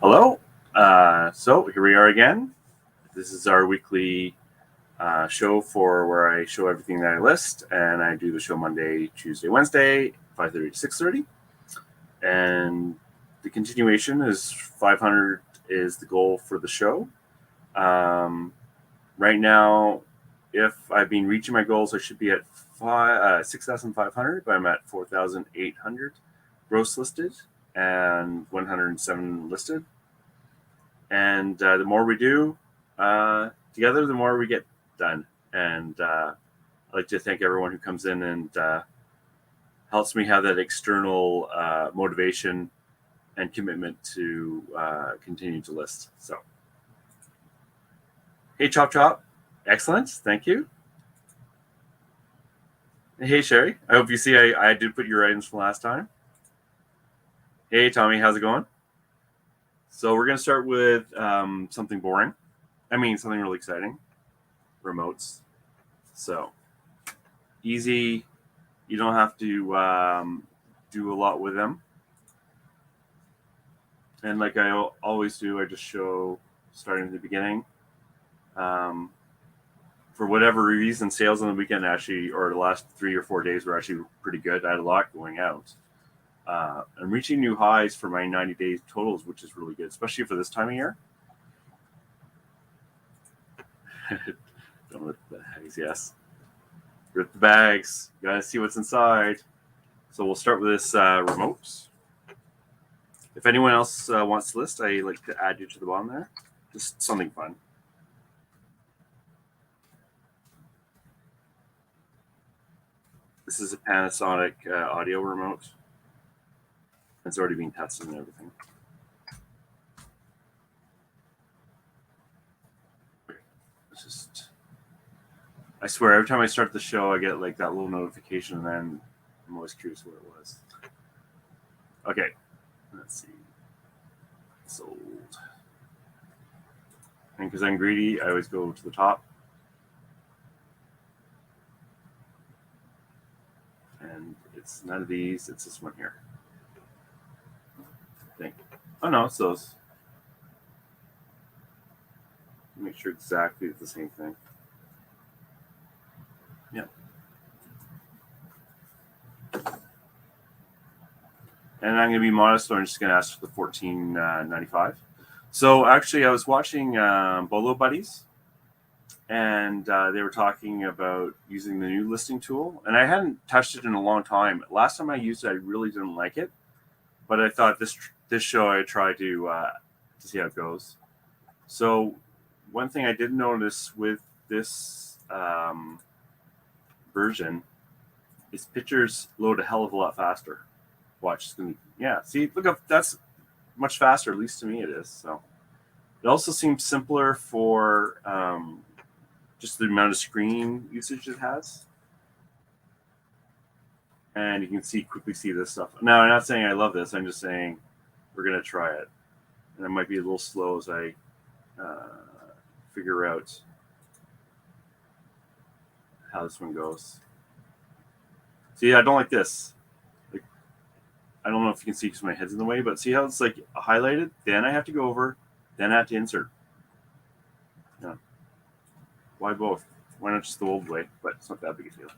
Hello. So here we are again. This is our weekly show for where I show everything that I list, and I do the show Monday, Tuesday, Wednesday, 5:30 to 6:30. And the continuation is 500 is the goal for the show. Right now, if I've been reaching my goals, I should be at 6,500, but I'm at 4,800 gross listed and 107 listed. And the more we do together, the more we get done. And I'd like to thank everyone who comes in and helps me have that external motivation and commitment to continue to list. So, hey, Chop Chop. Excellent. Thank you. Hey, Sherry. I hope you see I did put your items from last time. Hey, Tommy. How's it going? So we're going to start with something boring. I mean, something really exciting. Remotes. So easy. You don't have to do a lot with them. And like I always do, I just show starting at the beginning. For whatever reason, sales on the weekend actually, or the last 3 or 4 days were actually pretty good. I had a lot going out. I'm reaching new highs for my 90-day totals, which is really good, especially for this time of year. Don't rip the bags, yes. Rip the bags. You gotta see what's inside. So we'll start with this remote. If anyone else wants to list, I like to add you to the bottom there. Just something fun. This is a Panasonic audio remote. It's already been tested and everything. It's just, I swear, every time I start the show, I get like that little notification, and then I'm always curious what it was. Okay, let's see. Sold. And because I'm greedy, I always go to the top. And it's none of these, it's this one here. I think. Oh no, it's those. Make sure exactly it's the same thing. Yeah. And I'm going to be modest, so I'm just going to ask for the $14.95. So actually, I was watching Bolo Buddies, and they were talking about using the new listing tool. And I hadn't touched it in a long time. Last time I used it, I really didn't like it. But I thought this show I'd try to see how it goes. So one thing I did notice with this version is pictures load a hell of a lot faster. Watch, yeah. See, look up. That's much faster. At least to me, it is. So it also seems simpler for just the amount of screen usage it has. And you can quickly see this stuff. Now, I'm not saying I love this. I'm just saying we're gonna try it, and it might be a little slow as I figure out how this one goes. See, I don't like this. I don't know if you can see because my head's in the way, but see how it's like highlighted? Then I have to go over, then I have to insert. Yeah. Why both? Why not just the old way? But it's not that big a deal.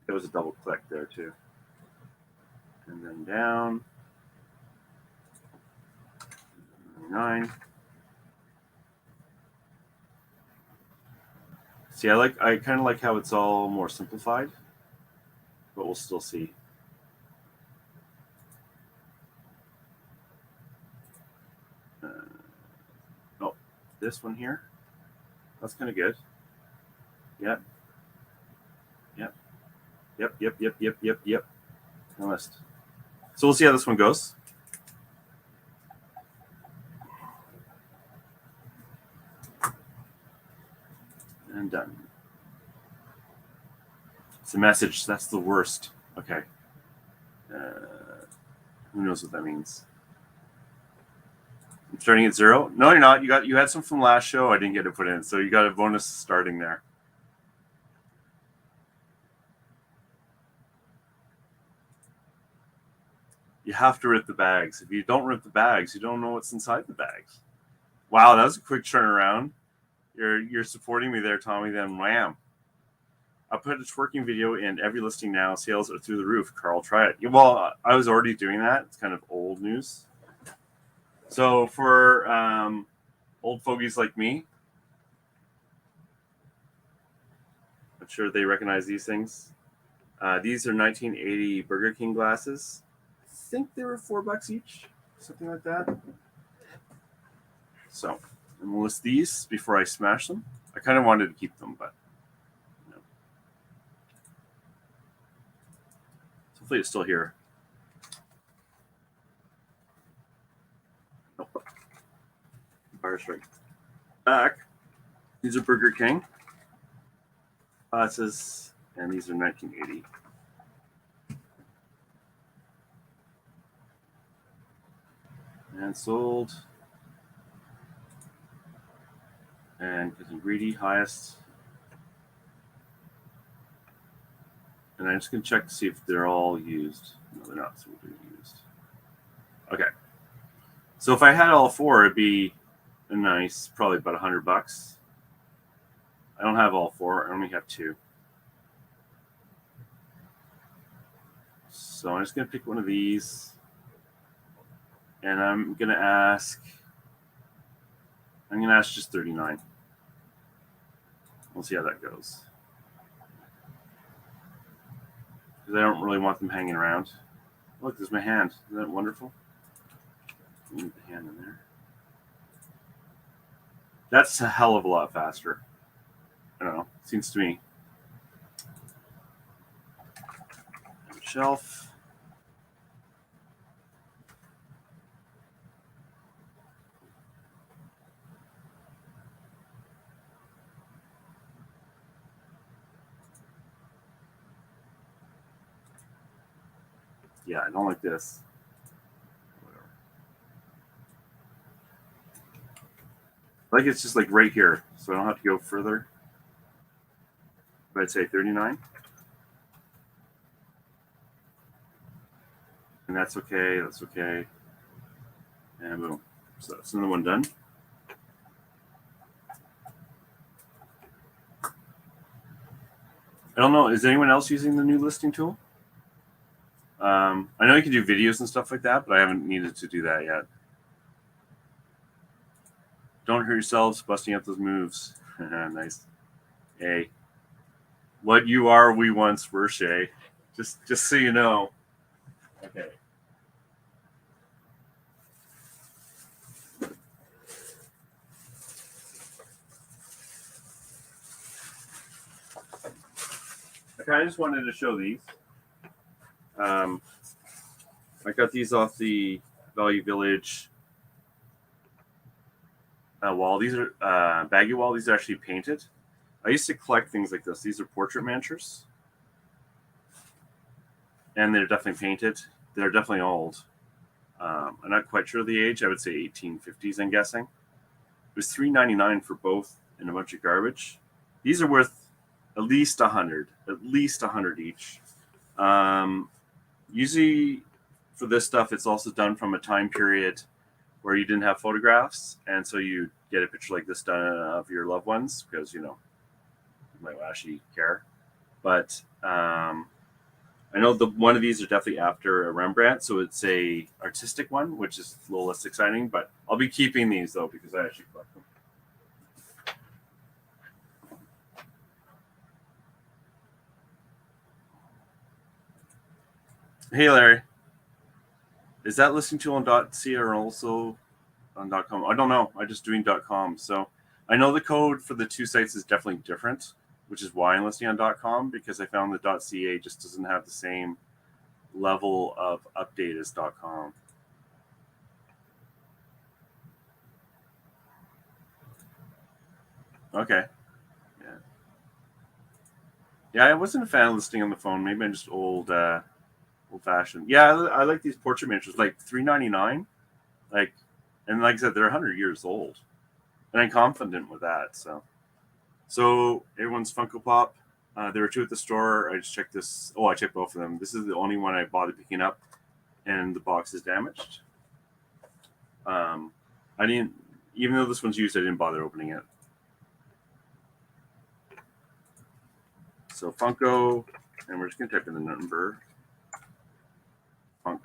There was a double click there too. And then down. 9. See, I kind of like how it's all more simplified, but we'll still see. Oh, this one here. That's kind of good. Yep. Yep. Almost. So we'll see how this one goes. And done. It's a message. That's the worst. Okay. Who knows what that means? I'm starting at 0. No, you're not. You had some from last show. I didn't get to put in, so you got a bonus starting there. You have to rip the bags. If you don't rip the bags, you don't know what's inside the bags. Wow, that was a quick turnaround. You're supporting me there, Tommy. Then wham. I put a twerking video in every listing now. Sales are through the roof. Carl, try it. Well, I was already doing that. It's kind of old news. So for old fogies like me, I'm sure they recognize these things. These are 1980 Burger King glasses. I think they were $4 each, something like that. So I'm gonna list these before I smash them. I kind of wanted to keep them, but hopefully it's still here. Nope. Fire strike. Back. These are Burger King glasses, and these are 1980. And sold. And getting greedy, highest. And I'm just going to check to see if they're all used. No, they're not. So they're used. Okay. So if I had all four, it'd be a nice, probably about $100. I don't have all four. I only have two. So I'm just going to pick one of these. And I'm going to ask just 39. We'll see how that goes. Because I don't really want them hanging around. Look, there's my hand. Isn't that wonderful? Need the hand in there. That's a hell of a lot faster. I don't know. Seems to me. Shelf. Yeah, I don't like this. Whatever. Like it's just like right here, so I don't have to go further. But I'd say 39. And that's okay, that's okay. And boom. So that's another one done. I don't know, is anyone else using the new listing tool? I know you can do videos and stuff like that, but I haven't needed to do that yet. Don't hurt yourselves busting up those moves. Nice. Hey, what you are, we once were, Shay. Just so you know. Okay. Okay, I just wanted to show these. I got these off the Value Village wall. These are baggy wall. These are actually painted. I used to collect things like this. These are portrait miniatures. And they're definitely painted. They're definitely old. I'm not quite sure the age. I would say 1850s, I'm guessing. It was $3.99 for both and a bunch of garbage. These are worth at least 100. At least 100 each. Usually for this stuff, it's also done from a time period where you didn't have photographs, and so you get a picture like this done of your loved ones because you might actually care. But I know one of these are definitely after a Rembrandt, so it's a artistic one, which is a little less exciting. But I'll be keeping these though because I actually collect them. Hey Larry, is that listing tool on .ca or also on .com? I don't know. I'm just doing .com. So I know the code for the two sites is definitely different, which is why I'm listing on .com because I found the .ca just doesn't have the same level of update as .com. Okay. Yeah, I wasn't a fan of listing on the phone. Maybe I'm just old-fashioned. Yeah, I like these portrait miniatures, like $3.99. And like I said, they're 100 years old, and I'm confident with that. So everyone's Funko Pop. There were two at the store. I just checked this. Oh, I checked both of them. This is the only one I bothered picking up, and the box is damaged. I didn't, even though this one's used, I didn't bother opening it. So Funko, and we're just going to type in the number. Funko.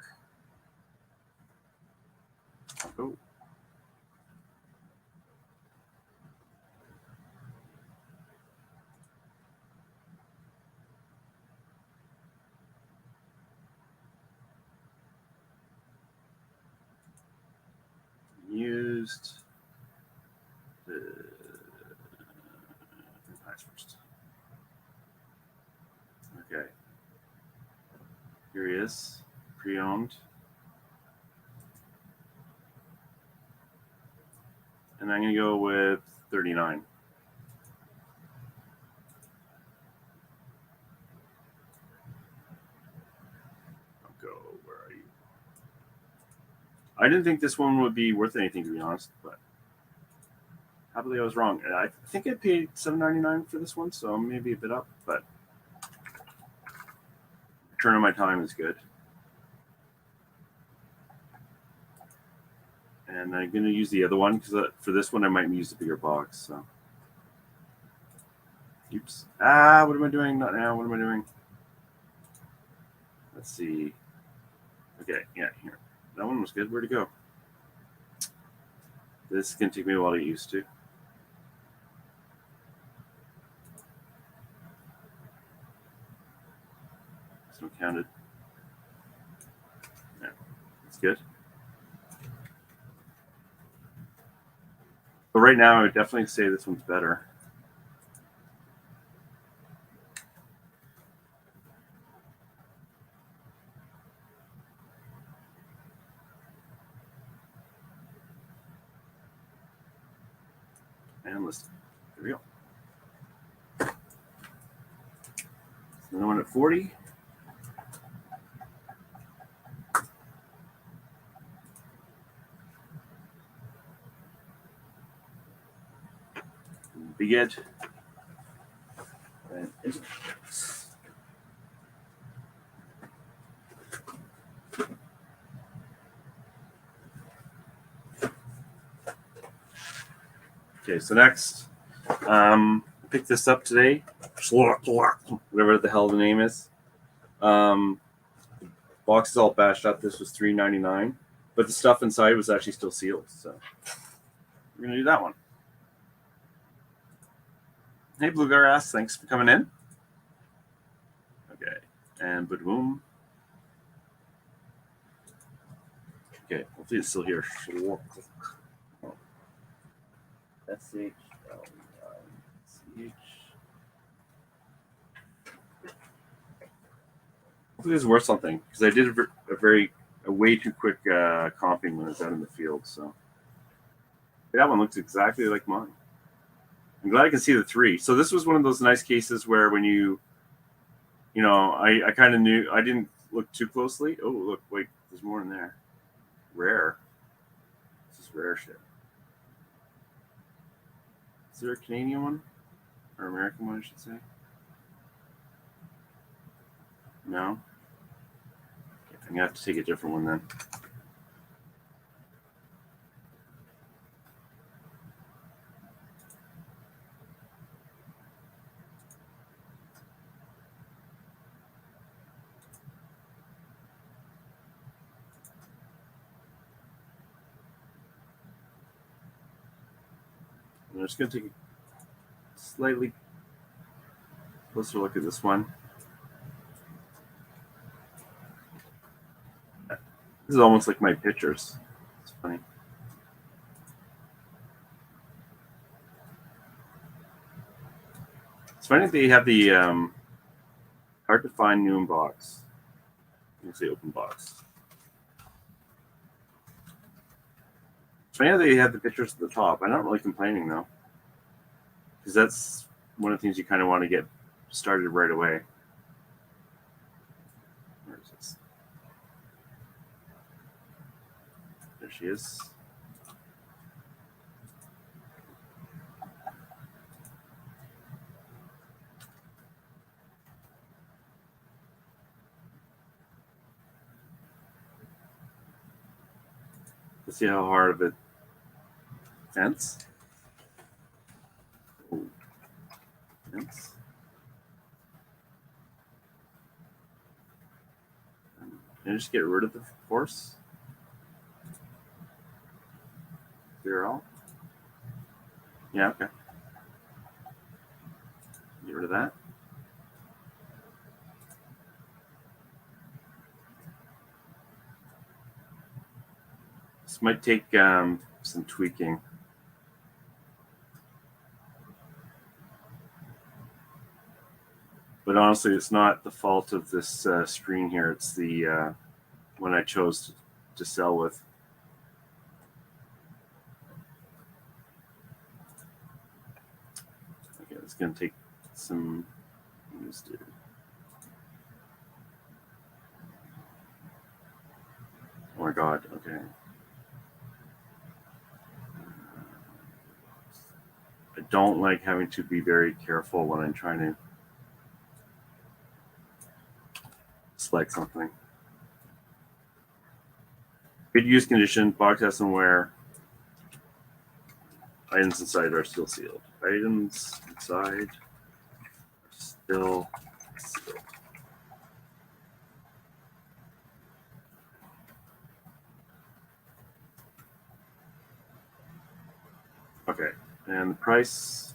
Used. First. Okay. Here he is, pre-owned. And I'm going to go with 39. Go, where are you? I didn't think this one would be worth anything, to be honest, but happily I was wrong. I think I paid $7.99 for this one, so maybe a bit up, but return on my time is good. And I'm going to use the other one because for this one I might use the bigger box. So, oops. What am I doing? Not now. What am I doing? Let's see. Okay, yeah, here. That one was good. Where'd it go? This is going to take me a while to get used to. So counted. Yeah, that's good. But right now, I would definitely say this one's better. And list. There we go. Another one at 40. Be good. Okay, so next, picked this up today. Whatever the hell the name is. Box is all bashed up. This was $3.99, but the stuff inside was actually still sealed. So we're gonna do that one. Hey, Blue Grass, thanks for coming in. Okay, and boom. Okay, hopefully it's still here. SHLCH. Hopefully this is worth something because I did a way too quick comping when I was out in the field. So that one looks exactly like mine. I'm glad I can see the 3. So this was one of those nice cases where when I kind of knew, I didn't look too closely. Oh, look, wait, there's more in there. Rare. This is rare shit. Is there a Canadian one? Or American one, I should say? No? Okay, I'm going to have to take a different one then. I'm just going to take a slightly closer look at this one. This is almost like my pictures. It's funny. It's funny that they have the hard to find new in box. Let's say open box. It's funny how they have the pictures at the top. I'm not really complaining though, because that's one of the things you kind of want to get started right away. Where is this? There she is. Let's see how hard of a fence. Ooh. Fence. And just get rid of the horse. Clear all. Yeah, okay. Get rid of that. This might take some tweaking. But honestly, it's not the fault of this screen here. It's the one I chose to sell with. Okay, it's going to take some. Oh my God, okay. I don't like having to be very careful when I'm trying to select something. Good use condition, box has some wear. Items inside are still sealed. Items inside are still sealed. Okay, and the price,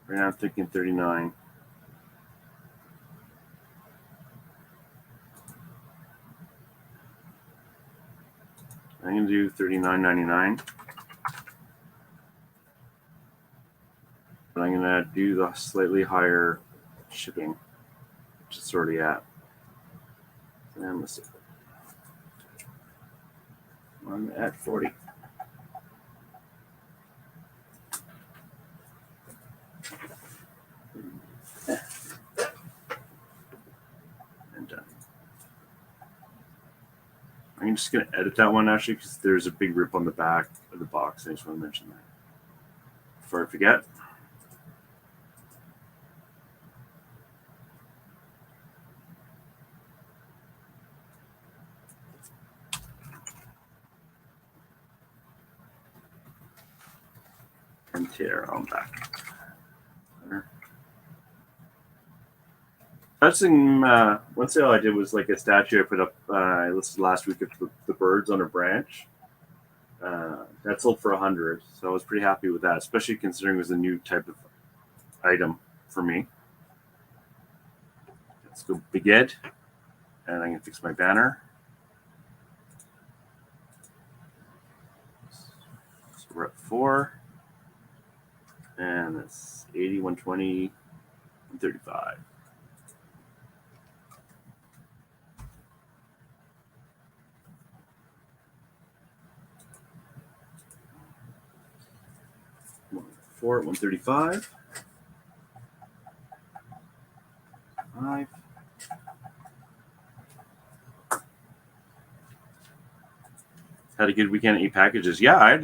right now I'm thinking 39. I'm going to do $39.99. But I'm going to do the slightly higher shipping, which it's already at. And let's see. I'm at 40. And done. I'm just going to edit that one actually because there's a big rip on the back of the box. I just want to mention that before I forget. And tear on back. Touching one sale I did was like a statue I put up. I listed last week of the birds on a branch. That sold for $100, so I was pretty happy with that, especially considering it was a new type of item for me. Let's go Big Ed, and I'm gonna fix my banner. So we're at 4, and that's 80, 120, 135. Four at 135. 5. Had a good weekend. 8 packages. Yeah,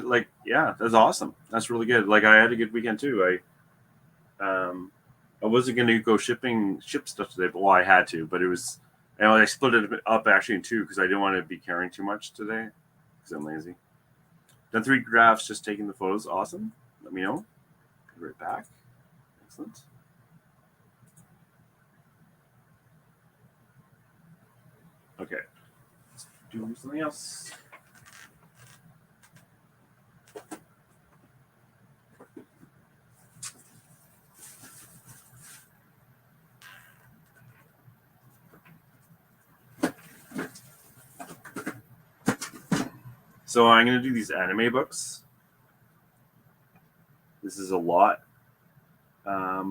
that's awesome. That's really good. Like I had a good weekend too. I wasn't going to go ship stuff today, but I had to. But it was, I split it up actually in 2 because I didn't want to be carrying too much today because I'm lazy. Done 3 drafts, just taking the photos. Awesome. Let me know. Be right back. Excellent. Okay. Let's do something else. So I'm going to do these anime books. This is a lot. I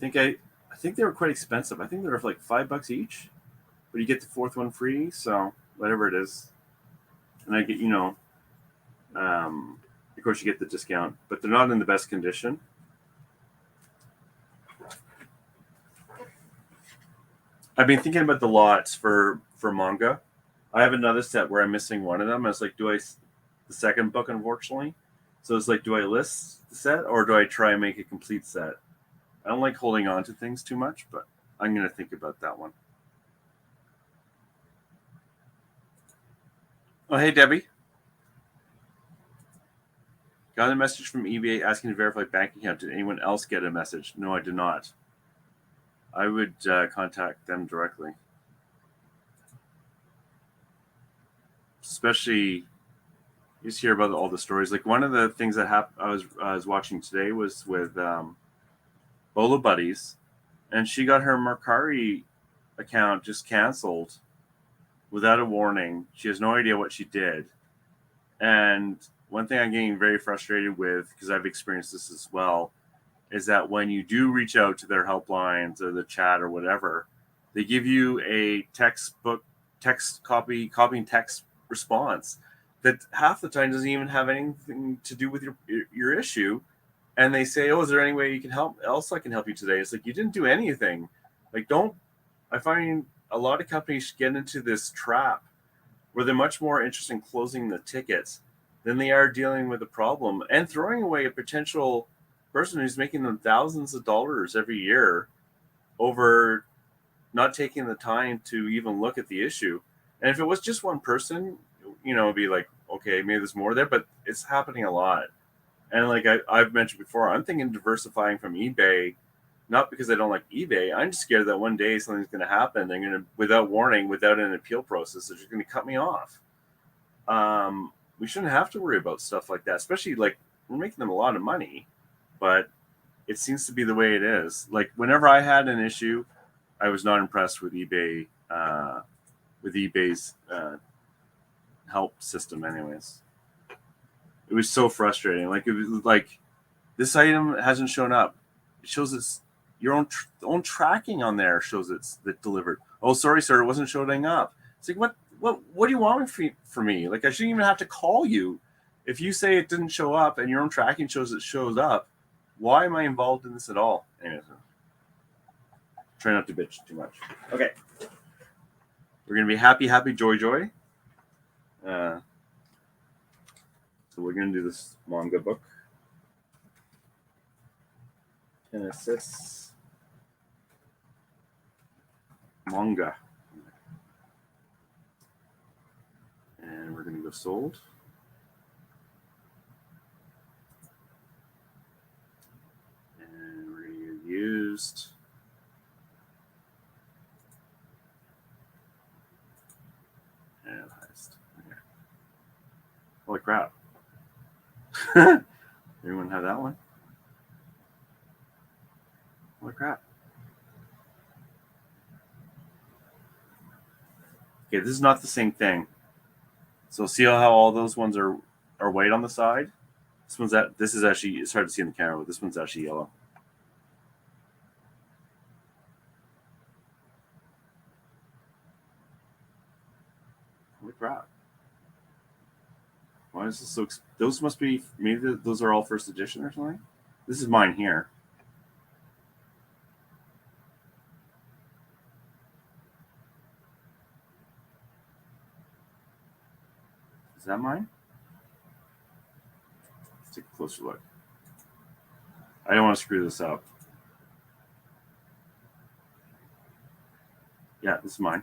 think they were quite expensive. I think they were like $5 each, but you get the 4th one free. So whatever it is, and I get of course you get the discount, but they're not in the best condition. I've been thinking about the lots for manga. I have another set where I'm missing one of them. I was like, the second book, unfortunately. So it's like, do I list the set or do I try and make a complete set? I don't like holding on to things too much, but I'm going to think about that one. Oh, hey, Debbie. Got a message from eBay asking to verify bank account. Did anyone else get a message? No, I did not. I would contact them directly. Especially, you just hear about all the stories. Like one of the things that I was watching today was with Bola Buddies, and she got her Mercari account just canceled without a warning. She has no idea what she did. And one thing I'm getting very frustrated with, because I've experienced this as well, is that when you do reach out to their helplines or the chat or whatever, they give you a copy and text response that half the time doesn't even have anything to do with your issue. And they say, "Oh, is there any way you can help? Else I can help you today?" It's like you didn't do anything. Like, don't. I find a lot of companies get into this trap where they're much more interested in closing the tickets than they are dealing with the problem and throwing away a potential person who's making them thousands of dollars every year over not taking the time to even look at the issue. And if it was just one person, it'd be like, okay, maybe there's more there, but it's happening a lot. And like I've mentioned before, I'm thinking diversifying from eBay, not because I don't like eBay. I'm just scared that one day something's going to happen. They're going to, without warning, without an appeal process, they're just going to cut me off. We shouldn't have to worry about stuff like that, especially like we're making them a lot of money, but it seems to be the way it is. Like whenever I had an issue, I was not impressed with eBay, with eBay's help system. Anyways, it was so frustrating. Like it was like this item hasn't shown up. It shows it's your own tracking on there shows it's delivered. Oh, sorry, sir, it wasn't showing up. It's like what do you want for me? Like I shouldn't even have to call you. If you say it didn't show up and your own tracking shows it shows up, why am I involved in this at all? Anyways, try not to bitch too much. Okay. We're going to be happy, joy. So we're going to do this manga book. Genesis. Manga. And we're going to go sold. And we're going to go used. And highest. Okay. Holy crap. Anyone have that one? Holy crap. Okay, this is not the same thing. So see how all those ones are white on the side? This is actually, it's hard to see in the camera, but this one's actually yellow. Holy crap. Why is this so? Those must be, maybe those are all first edition or something? This is mine here. Is that mine? Let's take a closer look. I don't want to screw this up. Yeah, this is mine.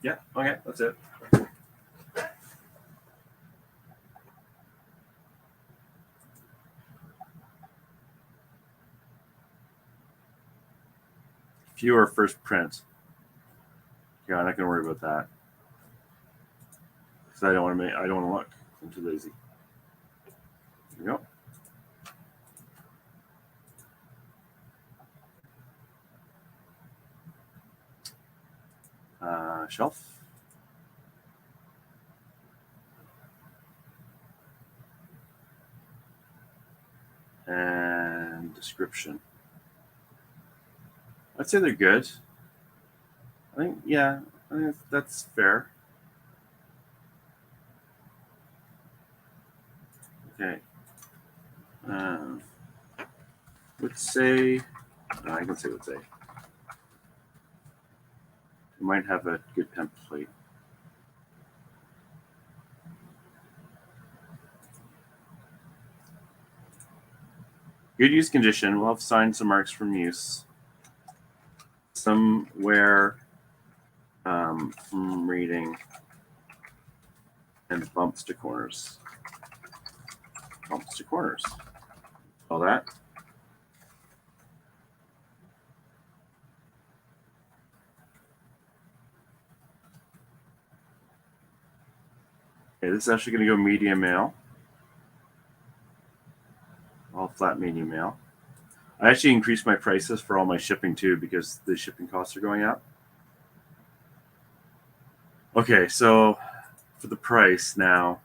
Yeah, okay, that's it. Fewer first print. Yeah, I'm not gonna worry about that. Because I don't want to look. I'm too lazy. There we go. Shelf. And description. I'd say they're good. I think that's fair. Okay. Would say, I can say would say. We might have a good template. Good use condition. We'll have signs and marks from use. Some wear from reading and bumps to corners. Bumps to corners. All that. Okay, this is actually going to go medium mail. All flat medium mail. I actually increased my prices for all my shipping too because the shipping costs are going up. Okay, so for the price now,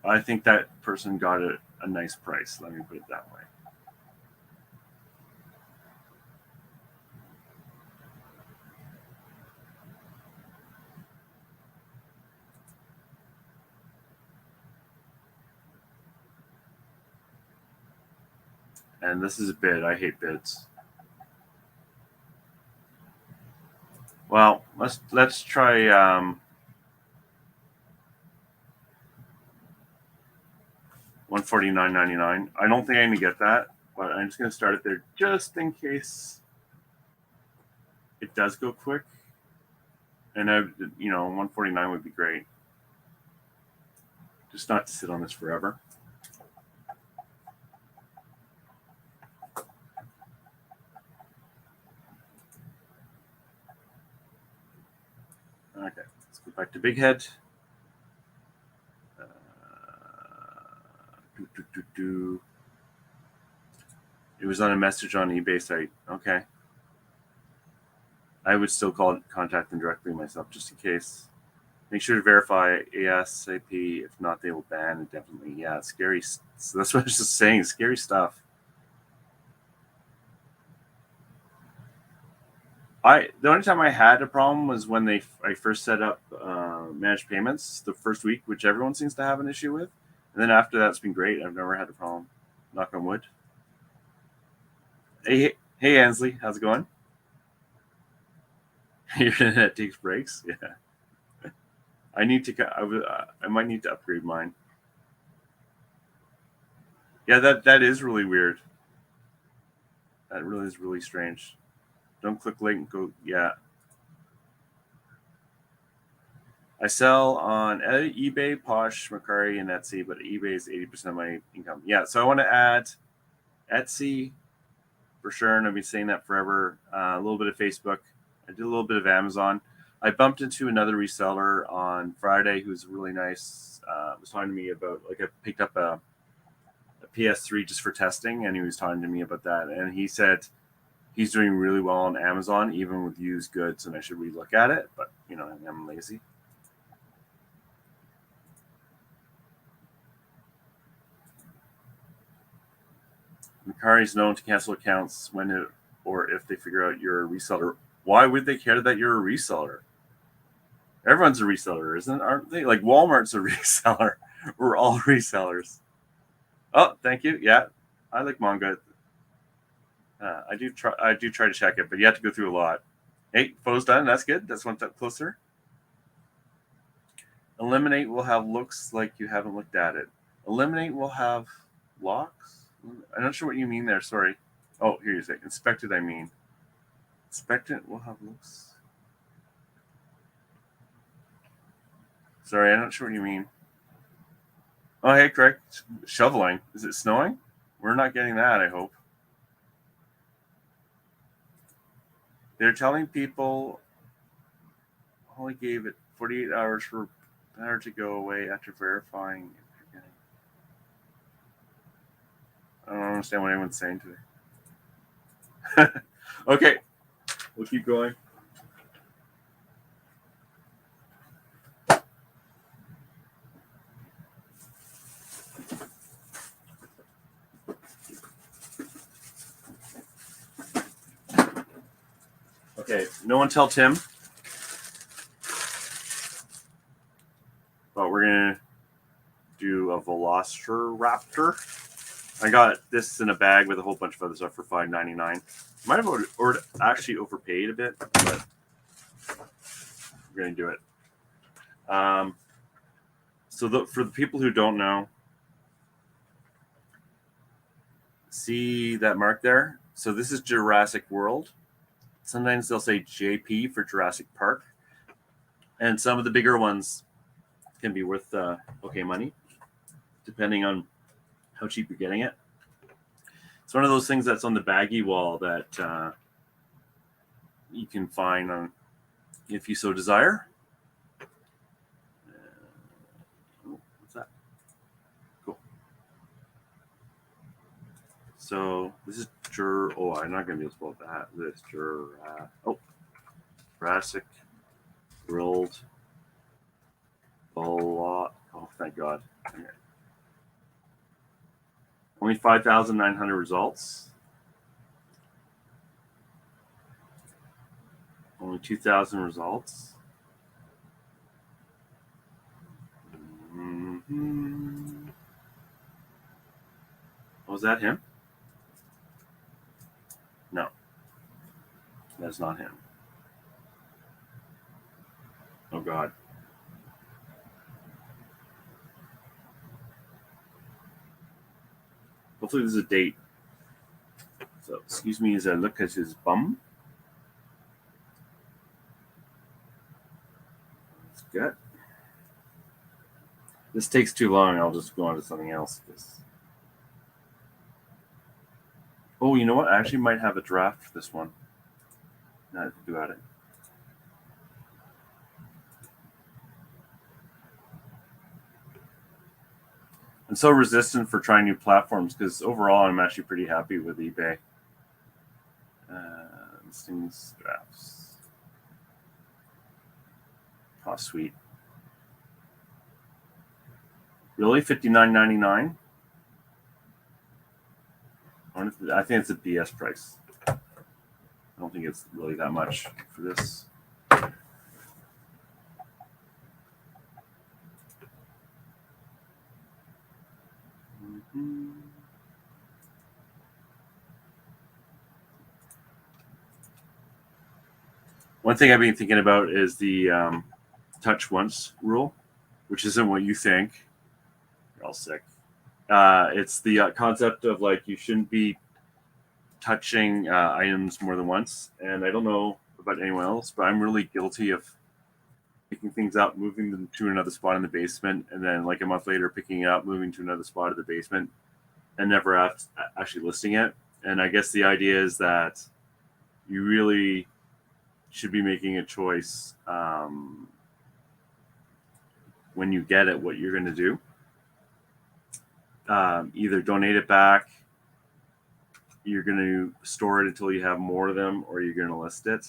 I think that person got a nice price. Let me put it that way. And this is a bid. I hate bids. Well, let's try $149.99. I don't think I'm gonna get that, but I'm just gonna start it there just in case it does go quick. And $149 would be great. Just not to sit on this forever. Okay, let's go back to Big Head. It was on a message on eBay site. Okay. I would still contact them directly myself just in case. Make sure to verify ASAP. If not, they will ban indefinitely. Yeah, scary. So that's what I was just saying. Scary stuff. The only time I had a problem was when I first set up managed payments the first week, which everyone seems to have an issue with, and then after that, it's been great. I've never had a problem. Knock on wood. Hey, Ansley, how's it going? Your internet takes breaks. Yeah, I need to. I might need to upgrade mine. Yeah, that is really weird. That really is really strange. Don't click link. Go. Yeah. I sell on eBay, Posh, Mercari, and Etsy, but eBay is 80% of my income. Yeah, so I want to add Etsy for sure, and I've been saying that forever. A little bit of Facebook. I did a little bit of Amazon. I bumped into another reseller on Friday who's really nice. Was talking to me about, like, I picked up a PS3 just for testing, and he was talking to me about that. And he said he's doing really well on Amazon, even with used goods, and I should relook at it. But, I'm lazy. Mercari is known to cancel accounts or if they figure out you're a reseller. Why would they care that you're a reseller? Everyone's a reseller, aren't they? Like Walmart's a reseller. We're all resellers. Oh, thank you. Yeah, I like manga. I do try to check it, but you have to go through a lot. Hey, photo's done. That's good. That's one step closer. Eliminate will have looks like you haven't looked at it. Eliminate will have locks. I'm not sure what you mean there. Sorry. Oh, here you say inspected. I mean, expectant will have looks. Sorry, I'm not sure what you mean. Oh, hey, Craig. Shoveling. Is it snowing? We're not getting that, I hope. They're telling people only gave it 48 hours for banner to go away after verifying. I don't understand what anyone's saying today. Okay, we'll keep going. Okay, no one tell Tim. But we're going to do a Velociraptor. I got this in a bag with a whole bunch of other stuff for $5.99. Might have actually overpaid a bit, but we're going to do it. So for the people who don't know, see that mark there? So this is Jurassic World. Sometimes they'll say JP for Jurassic Park. And some of the bigger ones can be worth okay money, depending on how cheap you're getting it. It's one of those things that's on the baggy wall that you can find on, if you so desire. What's that? Cool. So this is I'm not going to be able to spell that. This Jurassic World. Oh, thank God. Okay. Only 5,900 results. Only 2,000 results. Mm-hmm. Was that him? No. That's not him. Oh, God. Hopefully there's a date. So, excuse me as I look at his bum. That's good. This takes too long. I'll just go on to something else. Oh, you know what? I actually might have a draft for this one. Now to do at it. I'm so resistant for trying new platforms because overall I'm actually pretty happy with eBay. Listings, drafts. Oh, sweet. Really? $59.99? I think it's a BS price. I don't think it's really that much for this. One thing I've been thinking about is the touch once rule, which isn't what you think. You're all sick. It's the concept of like you shouldn't be touching items more than once. And I don't know about anyone else, but I'm really guilty of picking things up, moving them to another spot in the basement, and then like a month later picking it up, moving to another spot of the basement, and never actually listing it. And I guess the idea is that you really should be making a choice when you get it, what you're going to do. Either donate it back, you're going to store it until you have more of them, or you're going to list it.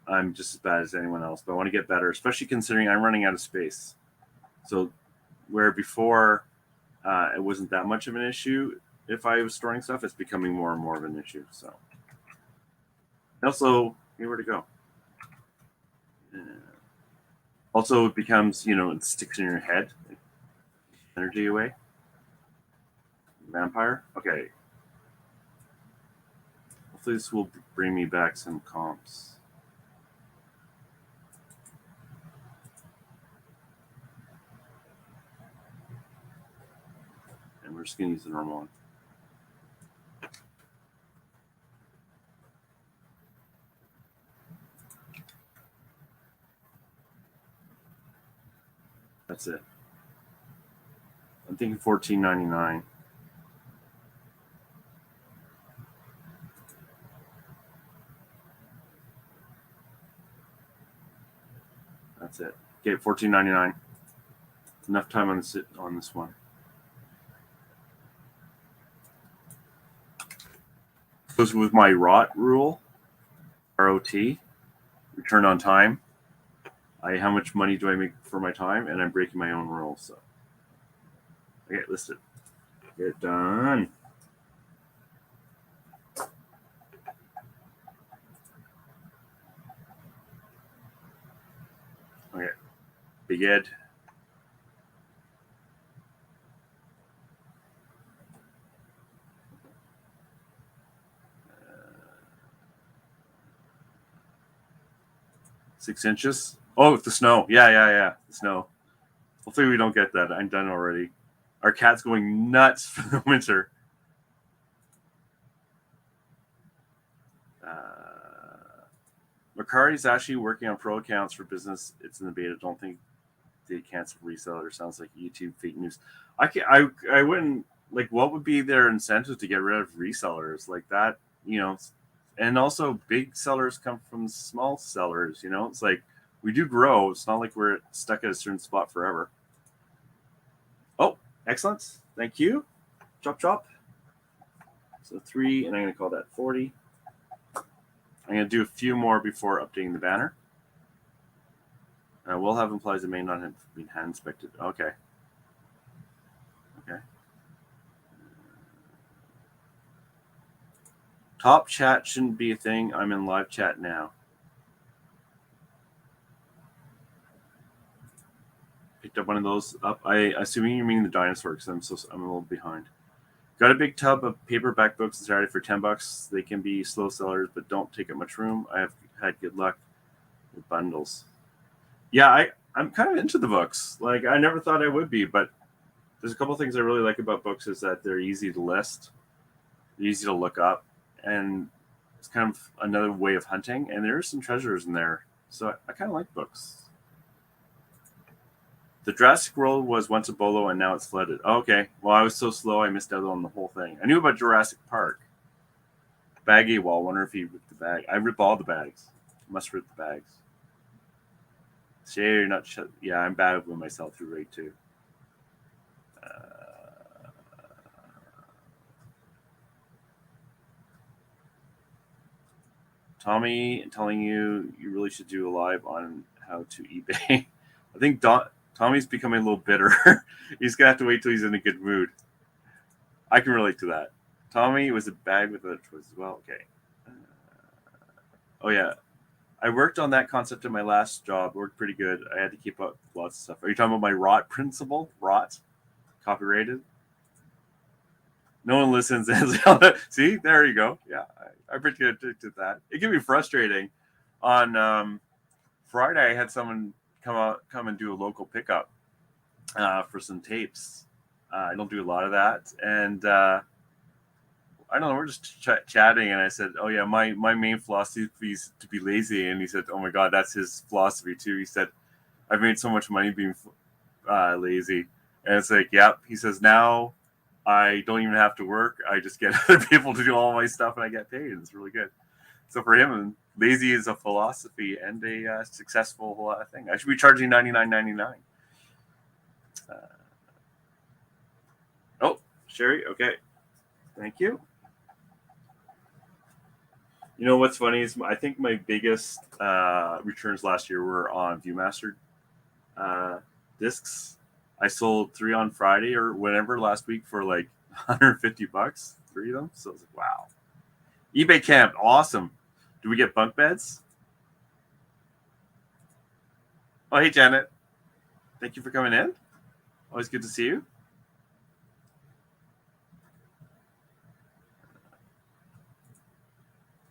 I'm just as bad as anyone else, but I want to get better, especially considering I'm running out of space. So where before it wasn't that much of an issue, if I was storing stuff, it's becoming more and more of an issue. So also, where to go? Also, it becomes, it sticks in your head, energy away. Vampire. Okay. Hopefully, this will bring me back some comps. And we're just going to use the normal one. That's it. I'm thinking $14.99. That's it. Okay, $14.99. Enough time on this one. Goes with my ROT rule, ROT, return on time. How much money do I make for my time? And I'm breaking my own rules. So, okay, listed. Get it done. Okay, Big Ed. Six inches. Oh, the snow. Yeah. The snow. Hopefully we don't get that. I'm done already. Our cat's going nuts for the winter. Macari's actually working on pro accounts for business. It's in the beta. Don't think they cancel resellers. Sounds like YouTube fake news. I wouldn't like. What would be their incentive to get rid of resellers like that? You know, and also big sellers come from small sellers. You know, it's like we do grow. It's not like we're stuck at a certain spot forever. Oh, excellent. Thank you. Chop chop. So 3, and I'm going to call that 40. I'm going to do a few more before updating the banner. Will have implies it may not have been hand inspected. Okay. Okay. Top chat shouldn't be a thing. I'm in live chat now. Picked up one of those up. I assuming you mean the dinosaur because I'm a little behind. Got a big tub of paperback books and started for $10. They can be slow sellers, but don't take up much room. I have had good luck with bundles. Yeah, I'm kind of into the books. Like I never thought I would be, but there's a couple of things I really like about books is that they're easy to list, they're easy to look up, and it's kind of another way of hunting. And there are some treasures in there, so I kind of like books. The Jurassic World was once a bolo and now it's flooded. Oh, okay. Well, I was so slow I missed out on the whole thing. I knew about Jurassic Park. Baggy wall. Wonder if he ripped the bag. I rip all the bags. Must rip the bags. Share not shut. Yeah, I'm bad with myself through rate too. Tommy telling you really should do a live on how to eBay. I think Tommy's becoming a little bitter. He's gonna have to wait till he's in a good mood. I can relate to that. Tommy was a bag with a twist as well. Okay. Oh yeah, I worked on that concept in my last job. It worked pretty good. I had to keep up lots of stuff. Are you talking about my rot principle? Rot, copyrighted. No one listens. See, there you go. Yeah, I'm pretty addicted to that. It can be frustrating. On Friday, I had someone come and do a local pickup for some tapes. I don't do a lot of that, and I don't know. We're just chatting, and I said, "Oh yeah, my main philosophy is to be lazy." And he said, "Oh my God, that's his philosophy too." He said, "I've made so much money being lazy," and it's like, "Yep." He says, "Now I don't even have to work. I just get other people to do all my stuff, and I get paid. It's really good." So for him, lazy is a philosophy and a successful thing. I should be charging $99.99. Oh, Sherry. Okay, thank you. You know what's funny is I think my biggest returns last year were on ViewMaster discs. I sold 3 on Friday or whenever last week for like $150, 3 of them. So I was like, wow. eBay camp, awesome. Do we get bunk beds? Oh, hey, Janet. Thank you for coming in. Always good to see you.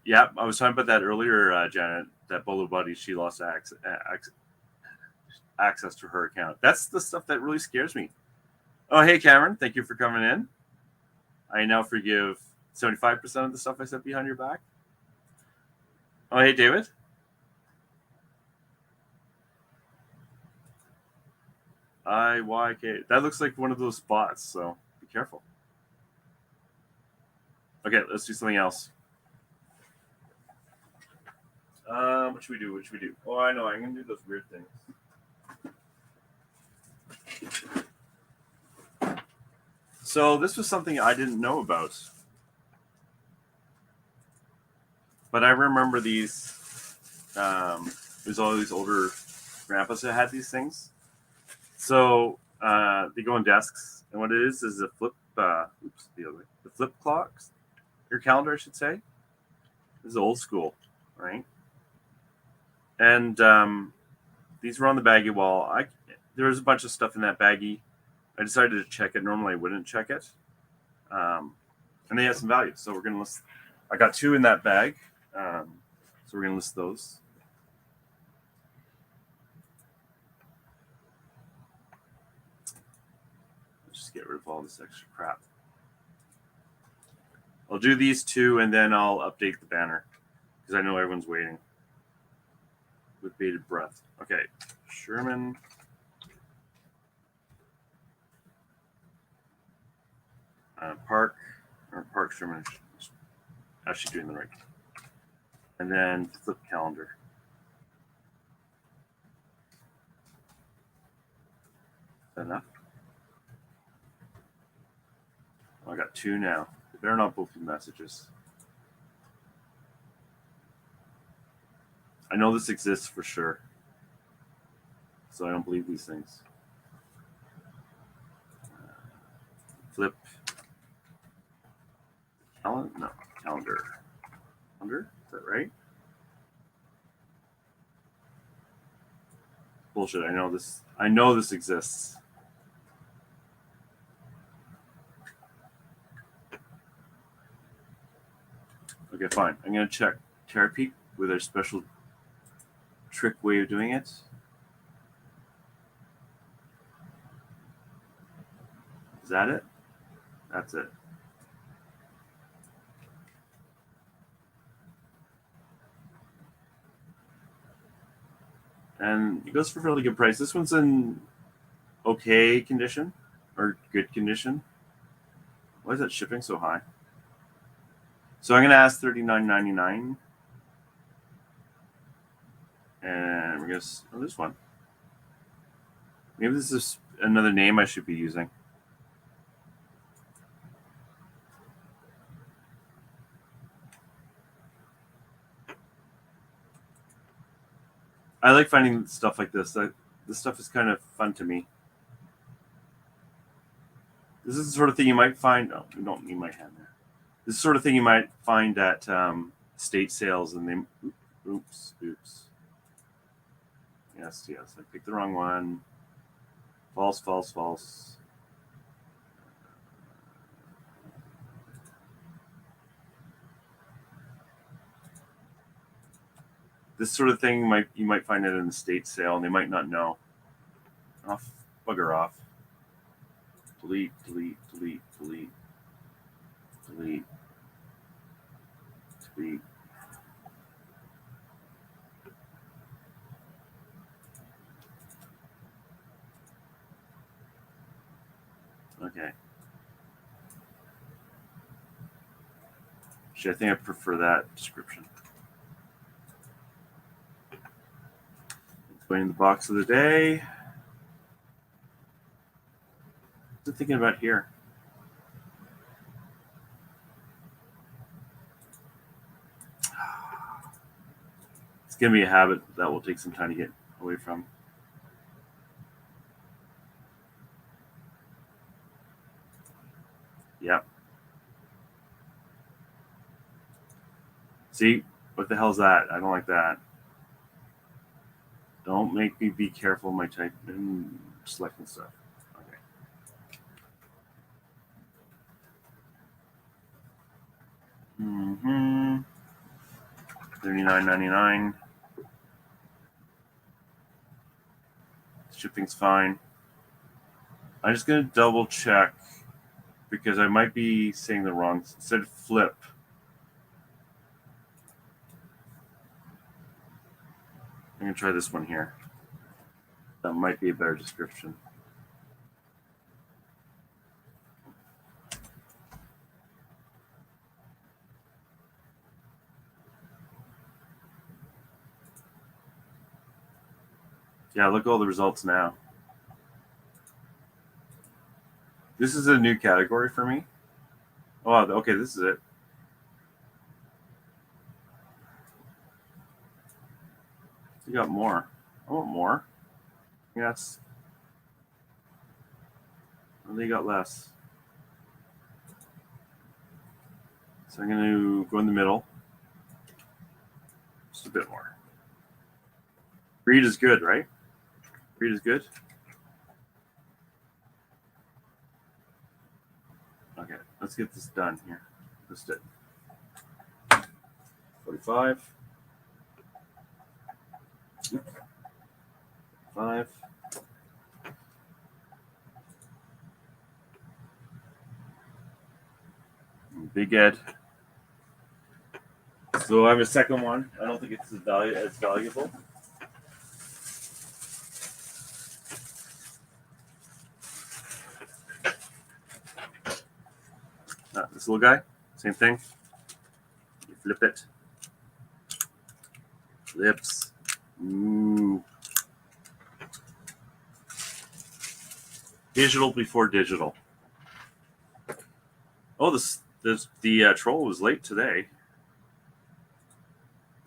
Yeah, I was talking about that earlier, Janet, that Bolo Buddy, she lost access to her account. That's the stuff that really scares me. Oh, hey, Cameron. Thank you for coming in. I now forgive 75% of the stuff I said behind your back. Oh, hey, David. IYK. That looks like one of those spots, so be careful. Okay, let's do something else. What should we do? What should we do? Oh, I know. I'm going to do those weird things. So this was something I didn't know about. But I remember these. There's all these older grandpas that had these things. So they go on desks, and what it is a flip. The other way. The flip clocks. Your calendar, I should say. This is old school, right? And these were on the baggie wall. There was a bunch of stuff in that baggie. I decided to check it. Normally, I wouldn't check it. And they have some value. So we're going to list. I got 2 in that bag. So we're going to list those. Let's just get rid of all this extra crap. I'll do these 2, and then I'll update the banner because I know everyone's waiting. with bated breath. Okay, Sherman. Park Sherman is actually doing the right. And then flip calendar. Is that enough? Oh, I got 2 now. They better not both be messages. I know this exists for sure, so I don't believe these things. Flip calendar? No, calendar. Calendar? Is that right? Bullshit. I know this. I know this exists. Okay, fine. I'm gonna check Terapeak with their special trick way of doing it. Is that it? That's it. And it goes for a really good price. This one's in okay condition or good condition. Why is that shipping so high? So I'm gonna ask $39.99, and we're gonna. Oh, this one. Maybe this is another name I should be using. I like finding stuff like this. This stuff is kind of fun to me. This is the sort of thing you might find. Oh, you don't need my hand there. This is the sort of thing you might find at estate sales, and they. Oops. Yes. I picked the wrong one. False. This sort of thing you might find at an estate sale, and they might not know. Bugger off. Delete. Okay. Actually, I think I prefer that description. Explaining the box of the day. What's it thinking about here? It's going to be a habit that will take some time to get away from. Yep. See? What the hell's that? I don't like that. Don't make me be careful in my type and selecting stuff. Okay. $39.99. Shipping's fine. I'm just going to double check because I might be saying the wrong. It said flip. I'm going to try this one here. That might be a better description. Yeah, look at all the results now. This is a new category for me. Oh, okay, this is it. You got more. I want more. Yes. And they got less. So I'm going to go in the middle. Just a bit more. Read is good, right? Read is good. Okay, let's get this done here. Let's do it. 45. 5. Big Ed. So I have a second one. I don't think it's as valuable. This little guy, same thing. You flip it. Flips. Ooh. Digital before digital. Oh, the troll was late today.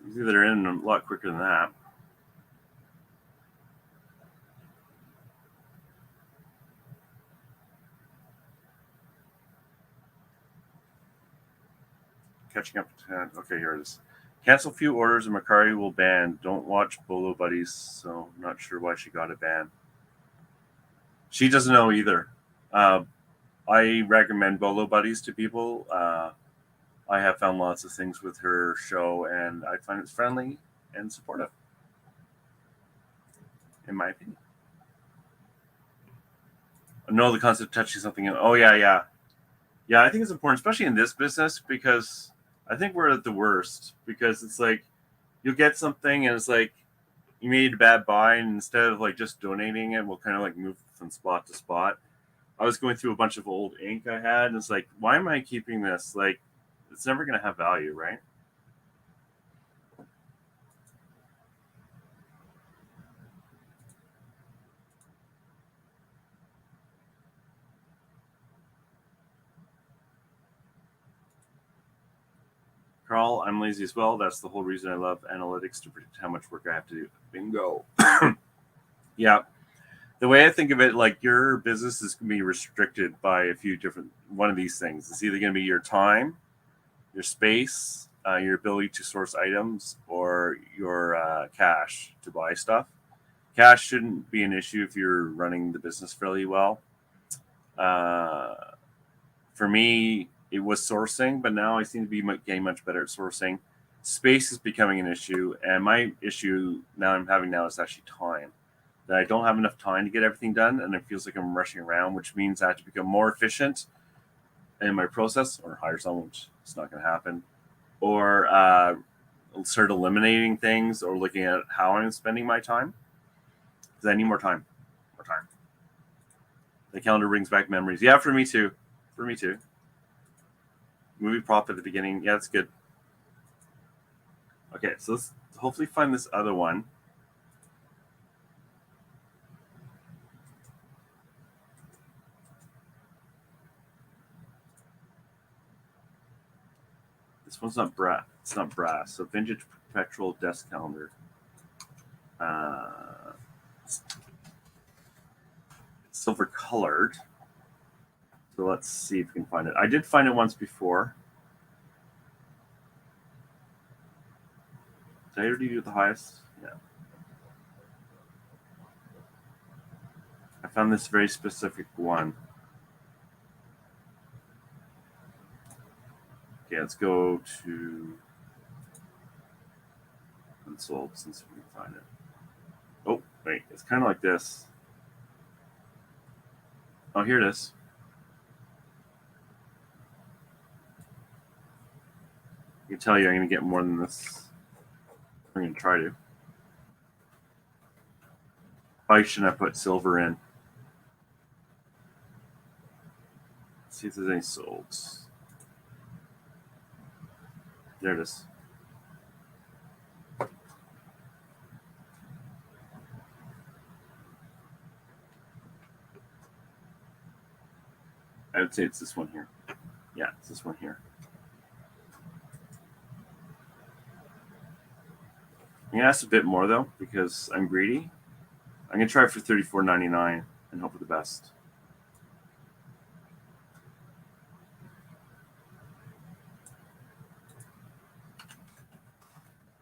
Usually they're in a lot quicker than that. Catching up to 10. Okay, here it is. Cancel few orders and Macari will ban. Don't watch Bolo Buddies, so I'm not sure why she got a ban. She doesn't know either. I recommend Bolo Buddies to people. I have found lots of things with her show, and I find it's friendly and supportive, in my opinion. I know the concept of touching something. Oh, yeah. Yeah, I think it's important, especially in this business, because I think we're at the worst. Because it's like, you'll get something, and it's like, you made a bad buy, and instead of like just donating it, we'll kind of like move from spot to spot. I was going through a bunch of old ink I had, and it's like, why am I keeping this? Like, it's never going to have value, right? Carl, I'm lazy as well. That's the whole reason I love analytics, to predict how much work I have to do. Bingo. Yeah. The way I think of it, like your business is going to be restricted by a few different one of these things. It's either going to be your time, your space, your ability to source items, or your cash to buy stuff. Cash shouldn't be an issue if you're running the business fairly well. For me, it was sourcing, but now I seem to be getting much better at sourcing. Space is becoming an issue, and my issue now I'm having now is actually time. That I don't have enough time to get everything done, and it feels like I'm rushing around, which means I have to become more efficient in my process, or hire someone, which is not going to happen, or start eliminating things, or looking at how I'm spending my time. Because I need more time. More time. The calendar brings back memories. Yeah, for me too. For me too. Movie prop at the beginning. Yeah, that's good. Okay, so let's hopefully find this other one. This one's not brass. It's not brass. So vintage perpetual desk calendar. It's silver colored. So let's see if we can find it. I did find it once before. Did I already do the highest? Yeah. I found this very specific one. Okay, let's go to unsold since we can find it. Oh, wait, it's kind of like this. Oh, here it is. I can tell you I'm going to get more than this. I'm going to try to. Why shouldn't I put silver in? Let's see if there's any solds. There it is. I would say it's this one here. Yeah, it's this one here. I'm going to ask a bit more, though, because I'm greedy. I'm going to try it for $34.99 and hope for the best.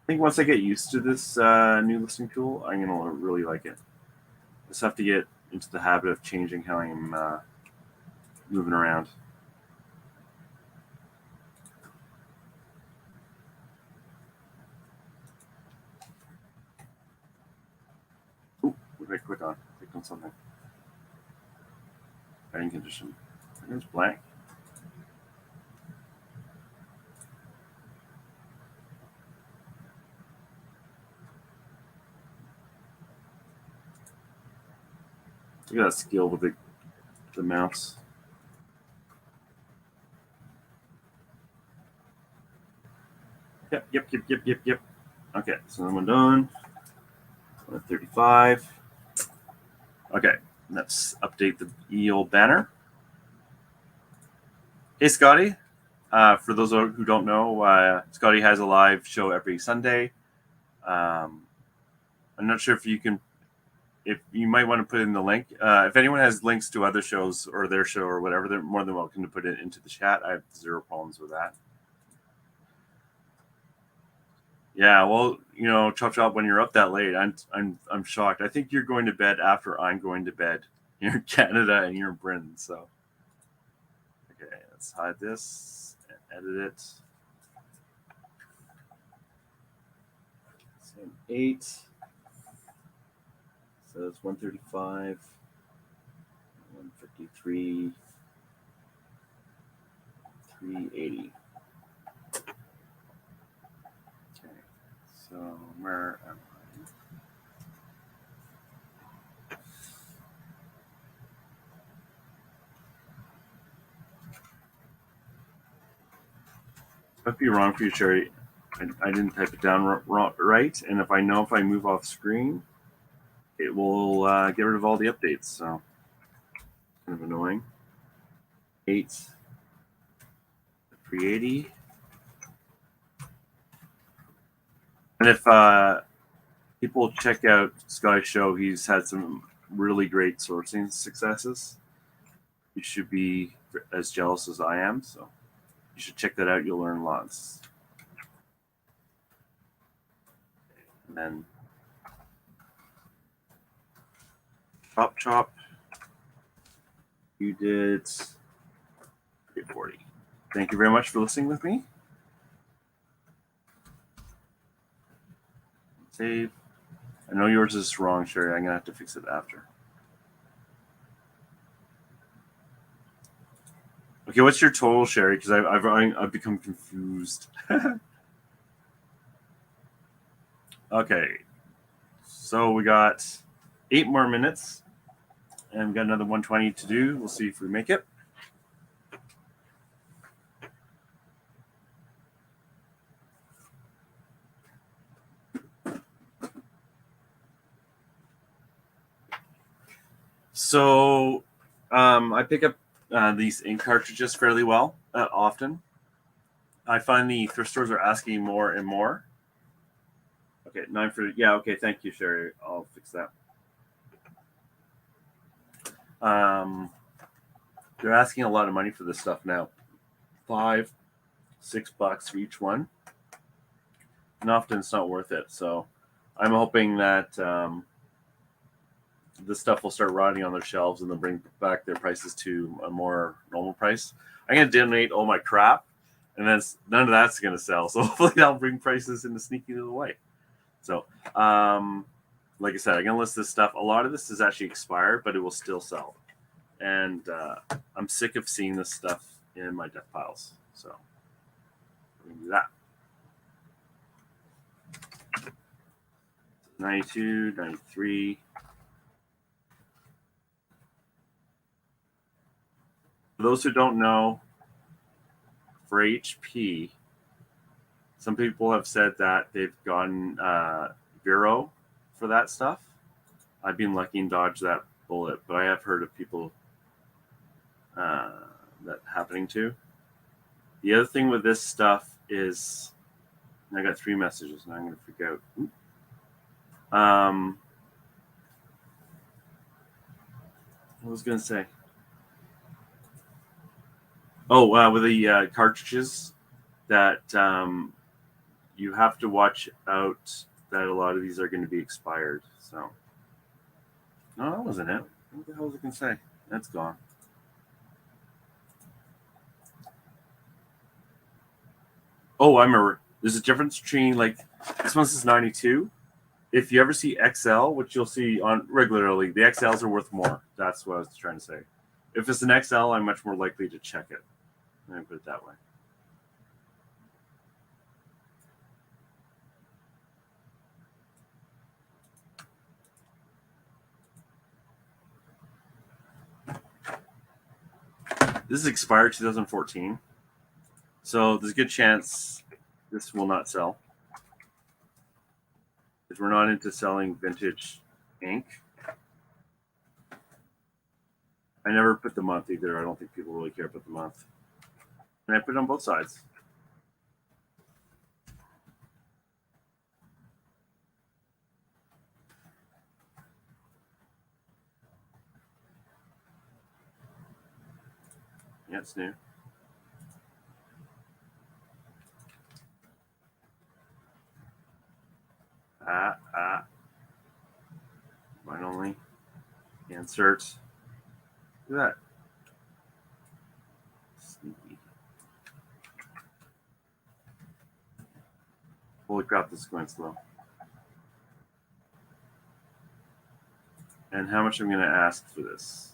I think once I get used to this new listing tool, I'm going to really like it. I just have to get into the habit of changing how I'm moving around. Ooh, what did I click on? I clicked on something. Writing condition. It's blank. Look at that skill with the mouse. Yep. Okay, so then we're done. 135. Okay, let's update the old banner. Hey, Scotty. For those who don't know, Scotty has a live show every Sunday. I'm not sure if you might want to put in the link. If anyone has links to other shows or their show or whatever, they're more than welcome to put it into the chat. I have zero problems with that. Yeah, well, chop when you're up that late, I'm shocked. I think you're going to bed after I'm going to bed. You're in Canada and you're in Britain, so okay, let's hide this and edit it. Same 8. So it's 135, 153, 380. Okay, so where am I? Might be wrong for you, Sherry. I didn't type it down right, and if I move off screen, it will get rid of all the updates. So kind of annoying. 8, 380. And if people check out Sky's show, he's had some really great sourcing successes. You should be as jealous as I am, so you should check that out. You'll learn lots. And then chop. You did 340. Thank you very much for listening with me. Save. I know yours is wrong, Sherry. I'm gonna have to fix it after. Okay, what's your total, Sherry? Because I've become confused. Okay, so we got 8 more minutes, and we've got another 120 to do. We'll see if we make it. So I pick up these ink cartridges fairly well, often. I find the thrift stores are asking more and more. Okay, 9 for, yeah, okay, thank you, Sherry. I'll fix that. They're asking a lot of money for this stuff now. $5, $6 for each one. And often it's not worth it. So I'm hoping that this stuff will start rotting on their shelves and they'll bring back their prices to a more normal price. I'm going to donate all my crap, and then none of that's going to sell. So hopefully that'll bring prices in a sneaky little way. So, like I said, I'm going to list this stuff. A lot of this is actually expired, but it will still sell. And I'm sick of seeing this stuff in my death piles. So we're going to do that. 92, 93. For those who don't know, for HP, some people have said that they've gotten Vero for that stuff. I've been lucky and dodged that bullet, but I have heard of people that happening to. The other thing with this stuff is, I got 3 messages and I'm going to freak out. What was I going to say? Oh, with the cartridges, that you have to watch out that a lot of these are going to be expired. So, no, that wasn't it. What the hell was I going to say? That's gone. Oh, I remember. There's a difference between, like, this one says 92. If you ever see XL, which you'll see on regularly, the XLs are worth more. That's what I was trying to say. If it's an XL, I'm much more likely to check it. Let me put it that way. This is expired 2014. So there's a good chance This will not sell. Because we're not into selling vintage ink. I never put the month either. I don't think people really care about the month. And I put it on both sides. Yeah, it's new. Mine only. Insert. Look at that. Sneaky. Holy crap, this is going slow. And how much I'm going to ask for this?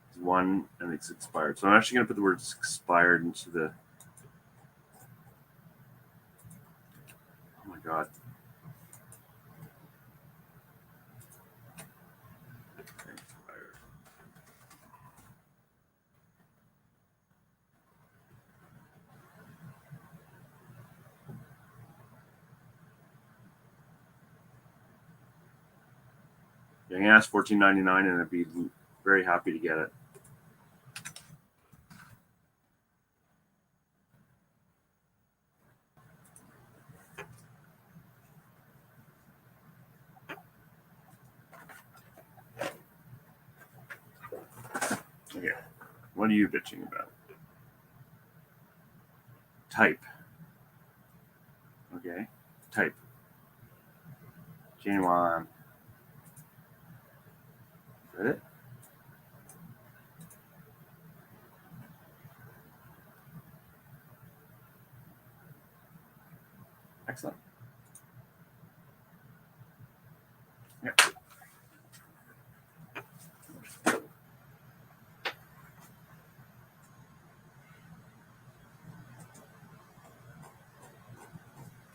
It's 1 and it's expired. So I'm actually going to put the words expired into the. Oh my god. Expired. Yeah, I'm going to ask $14.99 and I'd be very happy to get it. Okay, what are you bitching about? Type. Okay, type. Genuine. Is that it? Excellent. Yep.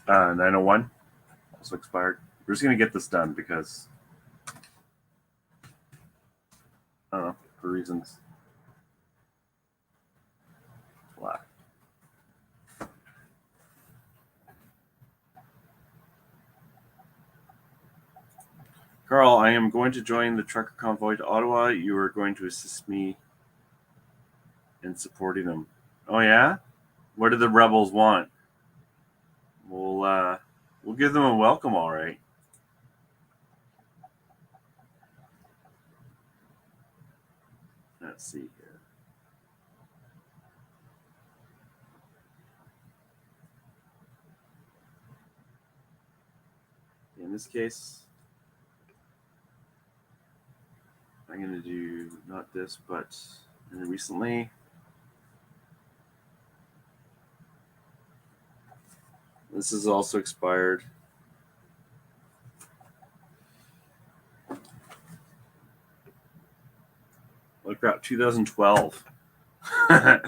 Uh, 901 also expired. We're just going to get this done because, I don't know, for reasons. Black. Carl, I am going to join the trucker convoy to Ottawa. You are going to assist me in supporting them. Oh yeah? What do the rebels want? We'll give them a welcome, all right. Let's see here. In this case, I'm going to do not this, but recently. This is also expired. Look crap, 2012. How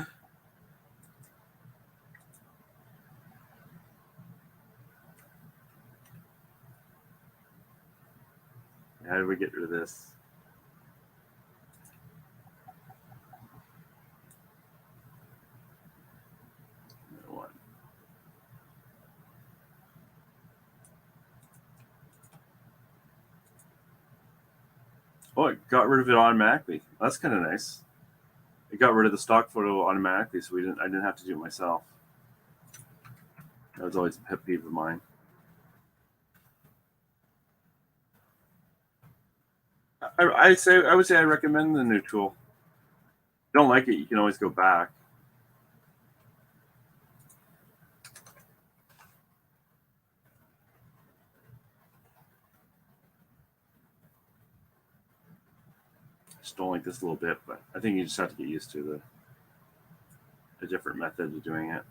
did we get rid of this? One. Oh, it got rid of it automatically. That's kind of nice. It got rid of the stock photo automatically, so I didn't have to do it myself. That was always a pet peeve of mine. I would say I recommend the new tool. If you don't like it, you can always go back. I just don't like this a little bit, but I think you just have to get used to the different method of doing it.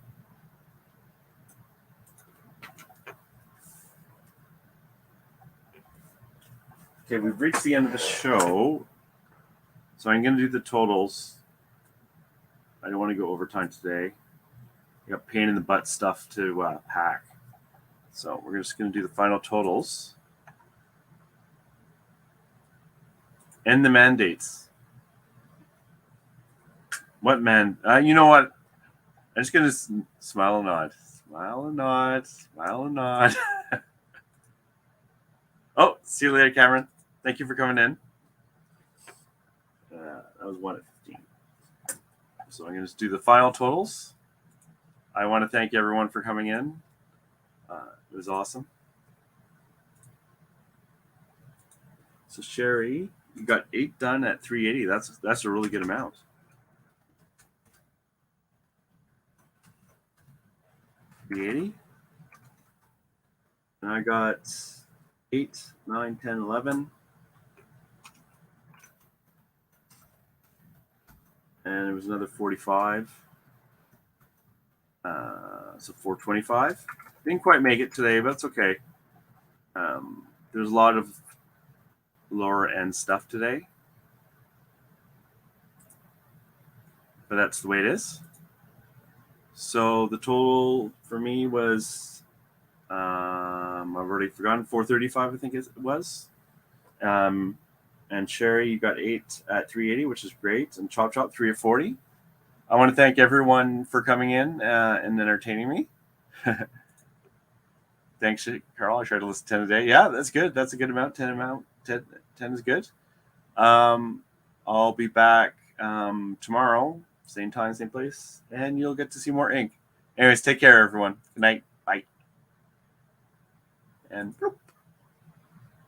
Okay, we've reached the end of the show, so I'm going to do the totals. I don't want to go overtime today. I got pain in the butt stuff to pack. So we're just going to do the final totals. And the mandates. What man? You know what? I'm just going to smile and nod. Smile and nod. Smile and nod. Oh, see you later, Cameron. Thank you for coming in. That was 1 at 15. So I'm going to just do the final totals. I want to thank everyone for coming in. It was awesome. So Sherry, you got 8 done at 380. That's a really good amount. $380. And I got 8, 9, 10, 11. And it was another 45. So 425. Didn't quite make it today, but it's okay. There's a lot of lower end stuff today, but that's the way it is. So the total for me was I've already forgotten, 435 I think it was. And Sherry, you got 8 at 380, which is great, and Chop 3 at 40. I want to thank everyone for coming in and entertaining me. Thanks, Carl. I try to listen 10 a day. Yeah, that's good. That's a good amount. 10 is good. I'll be back tomorrow, same time, same place, and you'll get to see more ink. Anyways, take care, everyone. Good night. Bye. And